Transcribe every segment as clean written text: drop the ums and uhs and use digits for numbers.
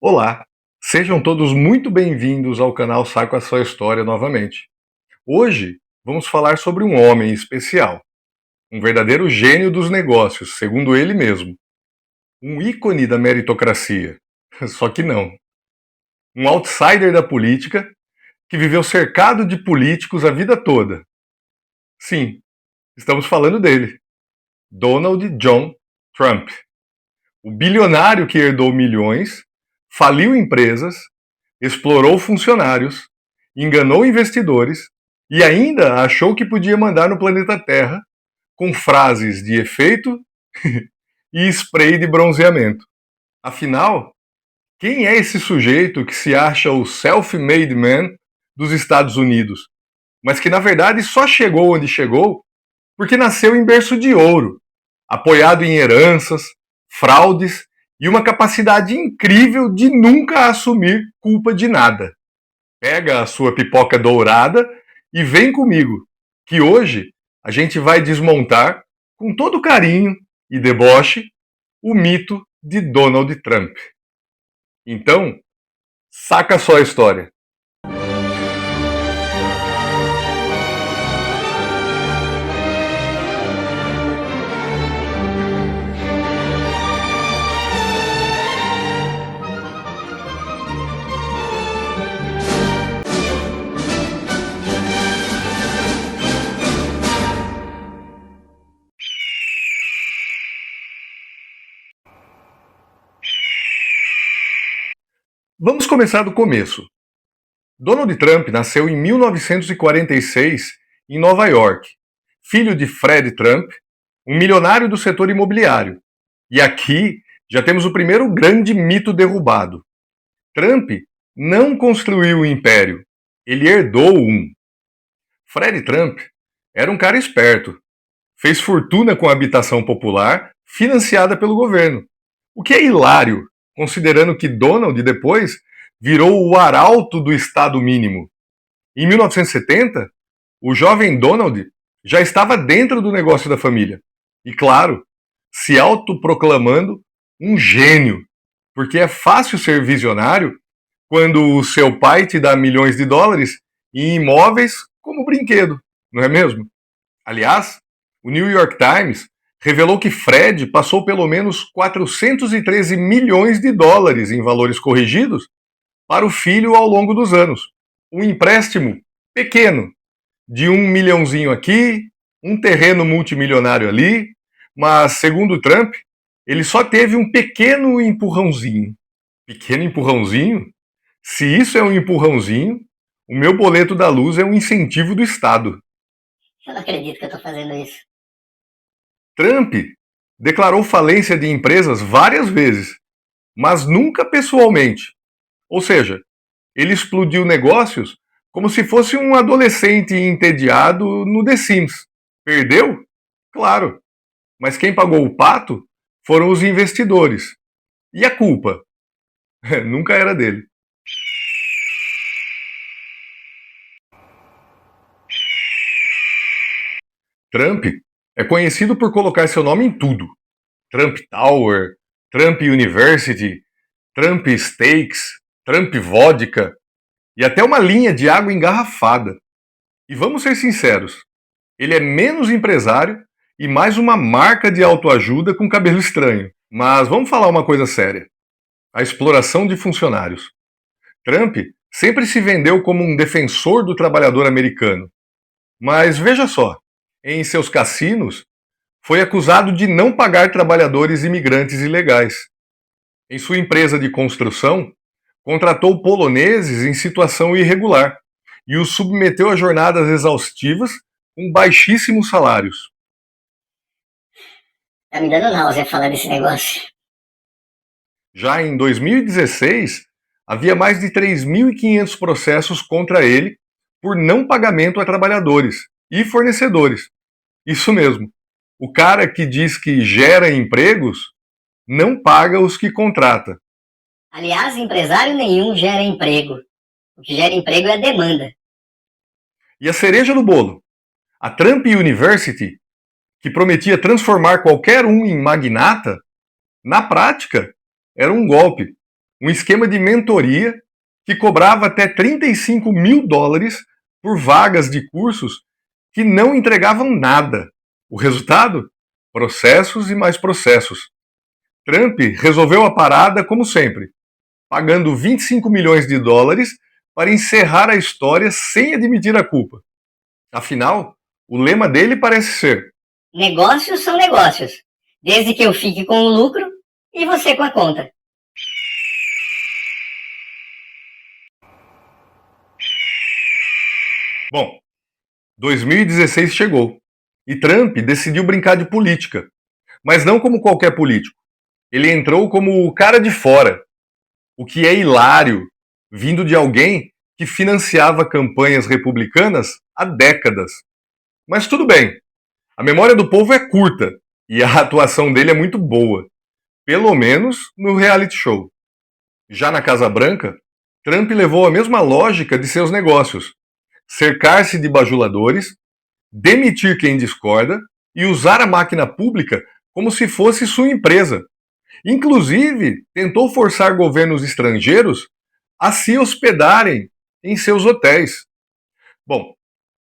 Olá, sejam todos muito bem-vindos ao canal Saco a Sua História novamente. Hoje vamos falar sobre um homem especial, um verdadeiro gênio dos negócios, segundo ele mesmo, um ícone da meritocracia, só que não, um outsider da política que viveu cercado de políticos a vida toda. Sim, estamos falando dele, Donald John Trump, o bilionário que herdou milhões, faliu empresas, explorou funcionários, enganou investidores e ainda achou que podia mandar no planeta Terra com frases de efeito e spray de bronzeamento. Afinal, quem é esse sujeito que se acha o self-made man dos Estados Unidos, mas que na verdade só chegou onde chegou porque nasceu em berço de ouro, apoiado em heranças, fraudes e uma capacidade incrível de nunca assumir culpa de nada? Pega a sua pipoca dourada e vem comigo, que hoje a gente vai desmontar, com todo carinho e deboche, o mito de Donald Trump. Então, saca só a história. Vamos começar do começo. Donald Trump nasceu em 1946 em Nova York, filho de Fred Trump, um milionário do setor imobiliário. E aqui já temos o primeiro grande mito derrubado. Trump não construiu um império, ele herdou um. Fred Trump era um cara esperto, fez fortuna com a habitação popular financiada pelo governo, o que é hilário, considerando que Donald depois virou o arauto do Estado mínimo. Em 1970, o jovem Donald já estava dentro do negócio da família e, claro, se autoproclamando um gênio, porque é fácil ser visionário quando o seu pai te dá milhões de dólares em imóveis como brinquedo, não é mesmo? Aliás, o New York Times revelou que Fred passou pelo menos 413 milhões de dólares em valores corrigidos para o filho ao longo dos anos. Um empréstimo pequeno, de um milhãozinho aqui, um terreno multimilionário ali, mas, segundo Trump, ele só teve um pequeno empurrãozinho. Pequeno empurrãozinho? Se isso é um empurrãozinho, o meu boleto da luz é um incentivo do Estado. Eu não acredito que eu tô fazendo isso. Trump declarou falência de empresas várias vezes, mas nunca pessoalmente. Ou seja, ele explodiu negócios como se fosse um adolescente entediado no The Sims. Perdeu? Claro. Mas quem pagou o pato foram os investidores. E a culpa? Nunca era dele. Trump é conhecido por colocar seu nome em tudo. Trump Tower, Trump University, Trump Steaks, Trump Vodka e até uma linha de água engarrafada. E vamos ser sinceros, ele é menos empresário e mais uma marca de autoajuda com cabelo estranho. Mas vamos falar uma coisa séria. A exploração de funcionários. Trump sempre se vendeu como um defensor do trabalhador americano. Mas veja só, em seus cassinos, foi acusado de não pagar trabalhadores imigrantes ilegais. Em sua empresa de construção, contratou poloneses em situação irregular e os submeteu a jornadas exaustivas com baixíssimos salários. Tá me dando náusea falar desse negócio. Já em 2016, havia mais de 3.500 processos contra ele por não pagamento a trabalhadores e fornecedores. Isso mesmo. O cara que diz que gera empregos não paga os que contrata. Aliás, empresário nenhum gera emprego. O que gera emprego é a demanda. E a cereja do bolo, a Trump University, que prometia transformar qualquer um em magnata, na prática era um golpe, um esquema de mentoria que cobrava até $35 mil por vagas de cursos que não entregavam nada. O resultado? Processos e mais processos. Trump resolveu a parada como sempre, pagando $25 milhões para encerrar a história sem admitir a culpa. Afinal, o lema dele parece ser: negócios são negócios, desde que eu fique com o lucro e você com a conta. Bom, 2016 chegou e Trump decidiu brincar de política, mas não como qualquer político. Ele entrou como o cara de fora, o que é hilário, vindo de alguém que financiava campanhas republicanas há décadas. Mas tudo bem, a memória do povo é curta e a atuação dele é muito boa, pelo menos no reality show. Já na Casa Branca, Trump levou a mesma lógica de seus negócios: cercar-se de bajuladores, demitir quem discorda e usar a máquina pública como se fosse sua empresa. Inclusive, tentou forçar governos estrangeiros a se hospedarem em seus hotéis. Bom,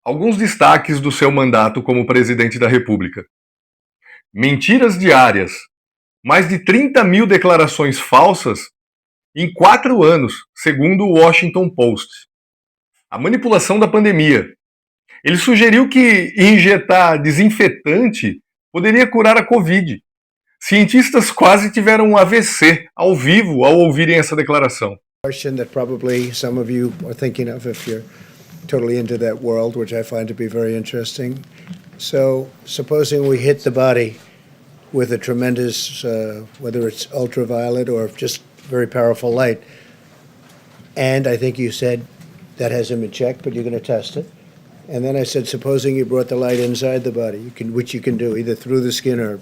alguns destaques do seu mandato como presidente da República: mentiras diárias, mais de 30 mil declarações falsas em 4 anos, segundo o Washington Post. A manipulação da pandemia. Ele sugeriu que injetar desinfetante poderia curar a Covid. Cientistas quase tiveram um AVC ao vivo ao ouvirem essa declaração. Question that probably some of you are thinking of if you're totally into that world, which I find to be very interesting. So, supposing we hit the body with a tremendous, whether it's ultraviolet or just very powerful light, and I think you said that hasn't been checked, but you're going to test it. And then I said, supposing you brought the light inside the body, which you can do either through the skin or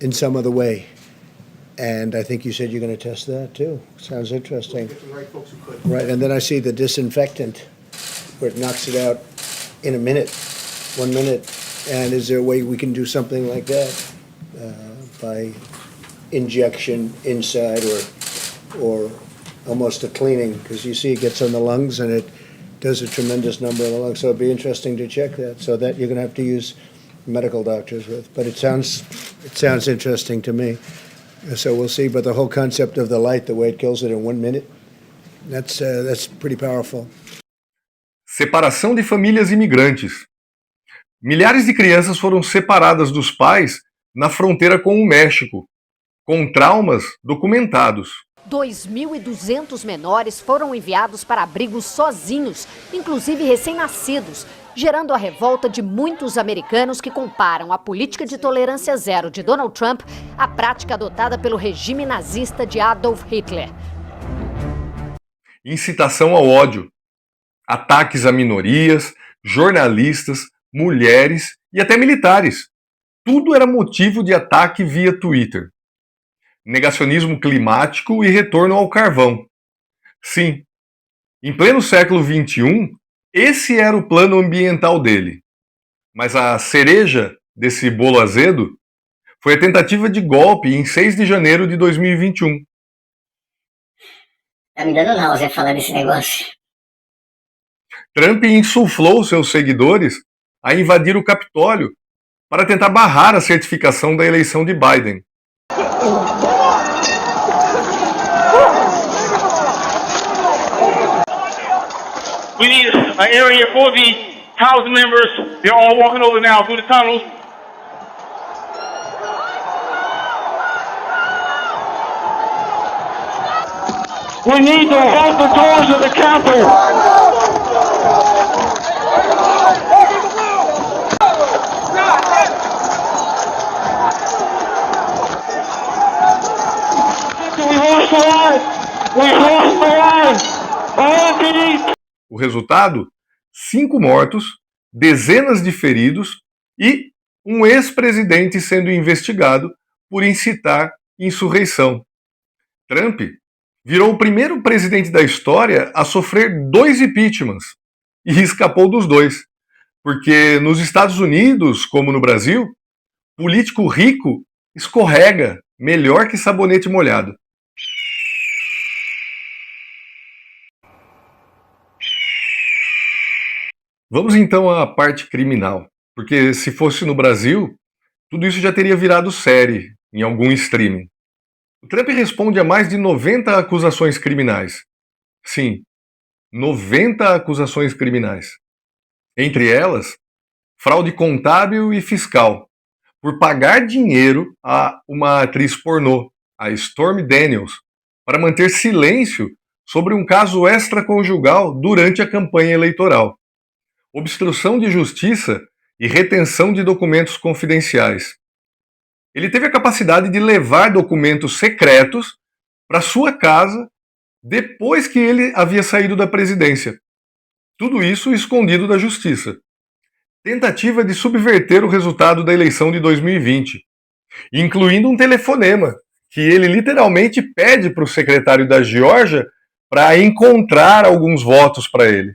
in some other way. And I think you said you're going to test that too. Sounds interesting. Right, and then I see the disinfectant, where it knocks it out in a minute, 1 minute. And is there a way we can do something like that by injection inside or almost a cleaning? Because you see it gets on the lungs and it does a tremendous number of the lungs. So it'd be interesting to check that. So that you're going to have to use medical doctors with. But it sounds interesting to me. So we'll see. But the whole concept of the light, the way it kills it in 1 minute, that's pretty powerful. Separação de famílias imigrantes. Milhares de crianças foram separadas dos pais na fronteira com o México, com traumas documentados. 2.200 menores foram enviados para abrigos sozinhos, inclusive recém-nascidos, gerando a revolta de muitos americanos que comparam a política de tolerância zero de Donald Trump à prática adotada pelo regime nazista de Adolf Hitler. Incitação ao ódio, ataques a minorias, jornalistas, mulheres e até militares. Tudo era motivo de ataque via Twitter. Negacionismo climático e retorno ao carvão. Sim, em pleno século XXI, esse era o plano ambiental dele. Mas a cereja desse bolo azedo foi a tentativa de golpe em 6 de janeiro de 2021. Tá me dando náusea falar desse negócio. Trump insuflou seus seguidores a invadir o Capitólio para tentar barrar a certificação da eleição de Biden. We need an area for the House members. They're all walking over now through the tunnels. We need to hold the doors of the Capitol. We lost the line. We lost the line. O resultado? 5 mortos, dezenas de feridos e um ex-presidente sendo investigado por incitar insurreição. Trump virou o primeiro presidente da história a sofrer 2 impeachments e escapou dos 2, porque nos Estados Unidos, como no Brasil, político rico escorrega melhor que sabonete molhado. Vamos então à parte criminal, porque se fosse no Brasil, tudo isso já teria virado série em algum streaming. O Trump responde a mais de 90 acusações criminais. Sim, 90 acusações criminais. Entre elas, fraude contábil e fiscal, por pagar dinheiro a uma atriz pornô, a Stormy Daniels, para manter silêncio sobre um caso extraconjugal durante a campanha eleitoral. Obstrução de justiça e retenção de documentos confidenciais. Ele teve a capacidade de levar documentos secretos para sua casa depois que ele havia saído da presidência. Tudo isso escondido da justiça. Tentativa de subverter o resultado da eleição de 2020, incluindo um telefonema que ele literalmente pede para o secretário da Geórgia para encontrar alguns votos para ele.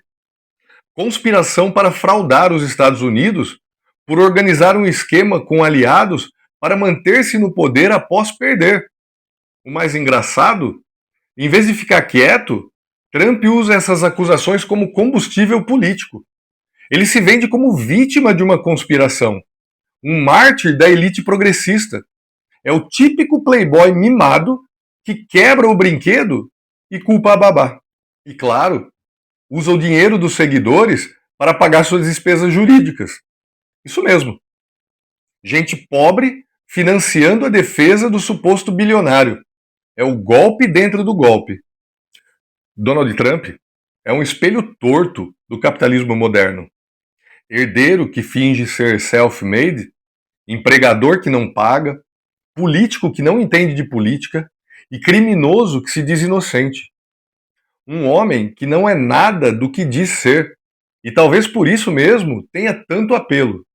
Conspiração para fraudar os Estados Unidos por organizar um esquema com aliados para manter-se no poder após perder. O mais engraçado, em vez de ficar quieto, Trump usa essas acusações como combustível político. Ele se vende como vítima de uma conspiração, um mártir da elite progressista. É o típico playboy mimado que quebra o brinquedo e culpa a babá. E claro, usa o dinheiro dos seguidores para pagar suas despesas jurídicas. Isso mesmo. Gente pobre financiando a defesa do suposto bilionário. É o golpe dentro do golpe. Donald Trump é um espelho torto do capitalismo moderno. Herdeiro que finge ser self-made, empregador que não paga, político que não entende de política e criminoso que se diz inocente. Um homem que não é nada do que diz ser e talvez por isso mesmo tenha tanto apelo.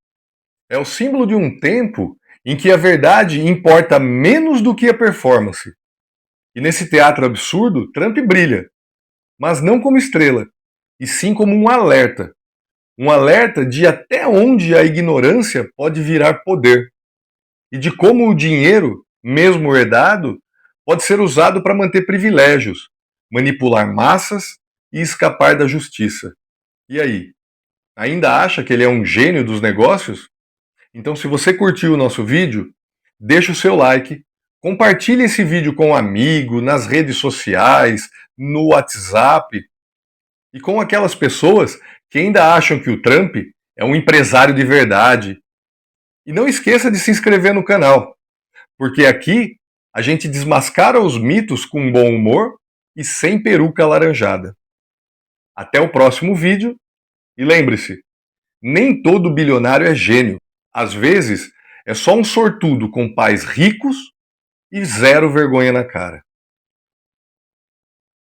É o símbolo de um tempo em que a verdade importa menos do que a performance. E nesse teatro absurdo, Trump brilha, mas não como estrela, e sim como um alerta. Um alerta de até onde a ignorância pode virar poder. E de como o dinheiro, mesmo herdado, pode ser usado para manter privilégios, manipular massas e escapar da justiça. E aí? Ainda acha que ele é um gênio dos negócios? Então, se você curtiu o nosso vídeo, deixa o seu like, compartilhe esse vídeo com um amigo, nas redes sociais, no WhatsApp, e com aquelas pessoas que ainda acham que o Trump é um empresário de verdade. E não esqueça de se inscrever no canal, porque aqui a gente desmascara os mitos com bom humor e sem peruca alaranjada. Até o próximo vídeo e lembre-se, nem todo bilionário é gênio. Às vezes é só um sortudo com pais ricos e zero vergonha na cara.